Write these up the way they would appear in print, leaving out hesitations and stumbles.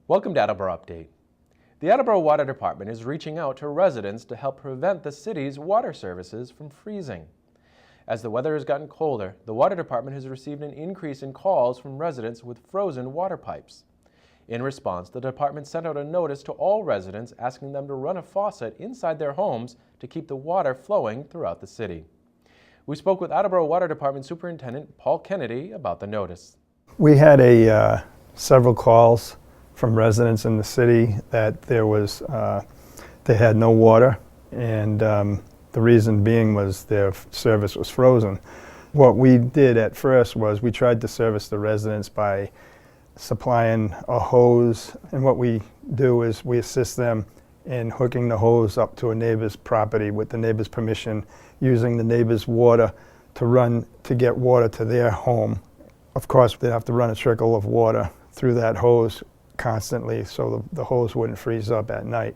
Welcome to Attleboro Update. The Attleboro Water Department is reaching out to residents to help prevent the city's water services from freezing. As the weather has gotten colder, the Water Department has received an increase in calls from residents with frozen water pipes. In response, the department sent out a notice to all residents asking them to run a faucet inside their homes to keep the water flowing throughout the city. We spoke with Attleboro Water Department Superintendent Paul Kennedy about the notice. We had several calls from residents in the city that they had no water, and the reason being was their service was frozen. What we did at first was we tried to service the residents by supplying a hose, and what we do is we assist them in hooking the hose up to a neighbor's property with the neighbor's permission, using the neighbor's water to get water to their home. Of course, they'd have to run a trickle of water through that hose constantly so the hose wouldn't freeze up at night.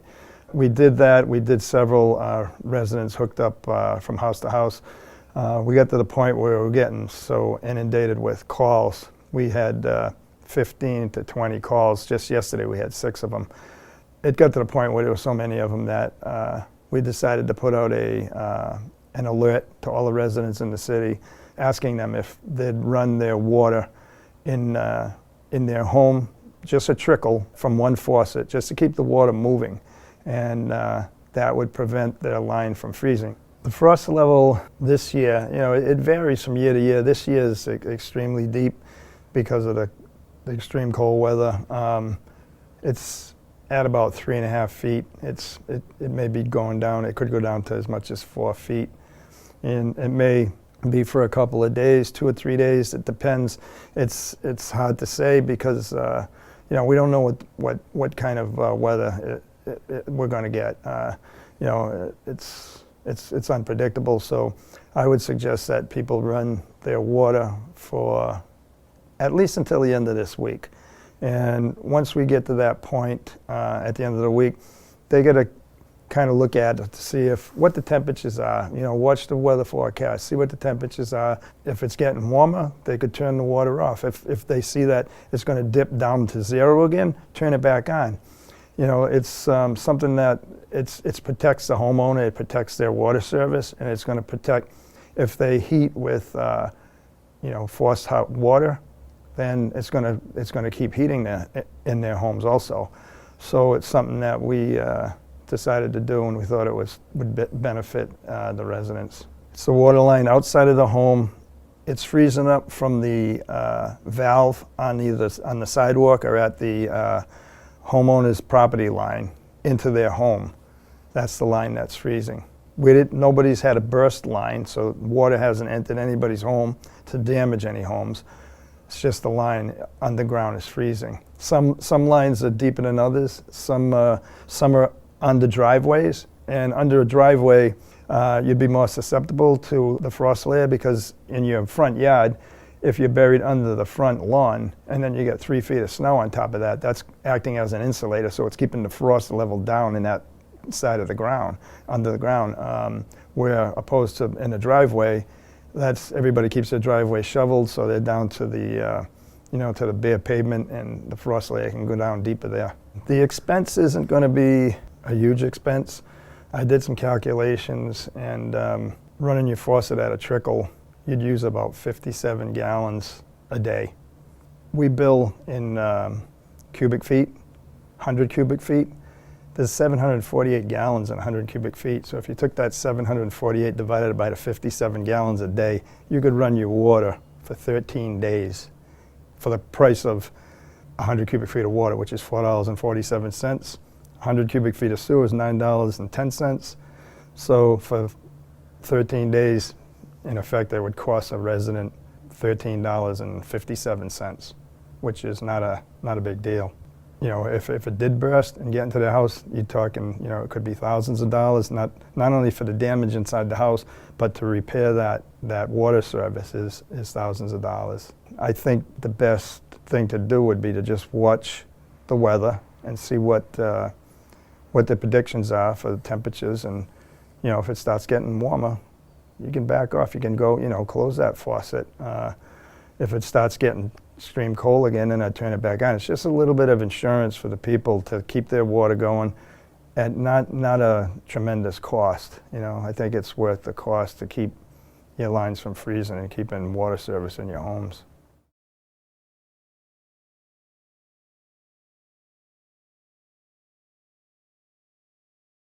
We did that. We did several residents hooked up from house to house. We got to the point where we were getting so inundated with calls. We had 15 to 20 calls. Just yesterday we had 6 of them. It got to the point where there were so many of them that we decided to put out an alert to all the residents in the city, asking them if they'd run their water in their home, just a trickle from one faucet, just to keep the water moving, and that would prevent their line from freezing. The frost level this year, it varies from year to year. This year is extremely deep because of the extreme cold weather. It's at about 3.5 feet. It may be going down. It could go down to as much as 4 feet, and it may be for a couple of days, 2 or 3 days. It depends. It's hard to say because we don't know what kind of weather we're going to get. It's unpredictable. So I would suggest that people run their water for at least until the end of this week. And once we get to that point at the end of the week, they got to kind of look at it to see what the temperatures are. Watch the weather forecast, see what the temperatures are. If it's getting warmer, they could turn the water off. If they see that it's going to dip down to 0 again, turn it back on. It's something that it protects the homeowner, it protects their water service, and it's going to protect if they heat with forced hot water, then it's going to keep heating in their homes also. So it's something that we decided to do, and we thought it would benefit the residents. It's the water line outside of the home. It's freezing up from the valve on the sidewalk or at the homeowner's property line into their home. That's the line that's freezing. Nobody's had a burst line, so water hasn't entered anybody's home to damage any homes. It's just the line underground is freezing. Some lines are deeper than others. Some are under driveways, and under a driveway you'd be more susceptible to the frost layer because in your front yard, if you're buried under the front lawn and then you get 3 feet of snow on top of that, that's acting as an insulator, so it's keeping the frost level down in that side of the ground, under the ground, where opposed to in a driveway, everybody keeps their driveway shoveled, so they're down to the to the bare pavement, and the frost layer can go down deeper there. The expense isn't going to be a huge expense. I did some calculations, and running your faucet at a trickle, you'd use about 57 gallons a day. We bill in cubic feet, 100 cubic feet. There's 748 gallons in 100 cubic feet. So if you took that 748 divided by the 57 gallons a day, you could run your water for 13 days for the price of 100 cubic feet of water, which is $4.47. 100 cubic feet of sewer is $9.10. So for 13 days, in effect, that would cost a resident $13.57, which is not a big deal. If it did burst and get into the house, you're talking, it could be thousands of dollars, not only for the damage inside the house, but to repair that water service is thousands of dollars. I think the best thing to do would be to just watch the weather and see what the predictions are for the temperatures, and if it starts getting warmer, you can back off. You can go, close that faucet. If it starts getting extreme cold again, and I'd turn it back on. It's just a little bit of insurance for the people to keep their water going at not a tremendous cost. You know, I think it's worth the cost to keep your lines from freezing and keeping water service in your homes.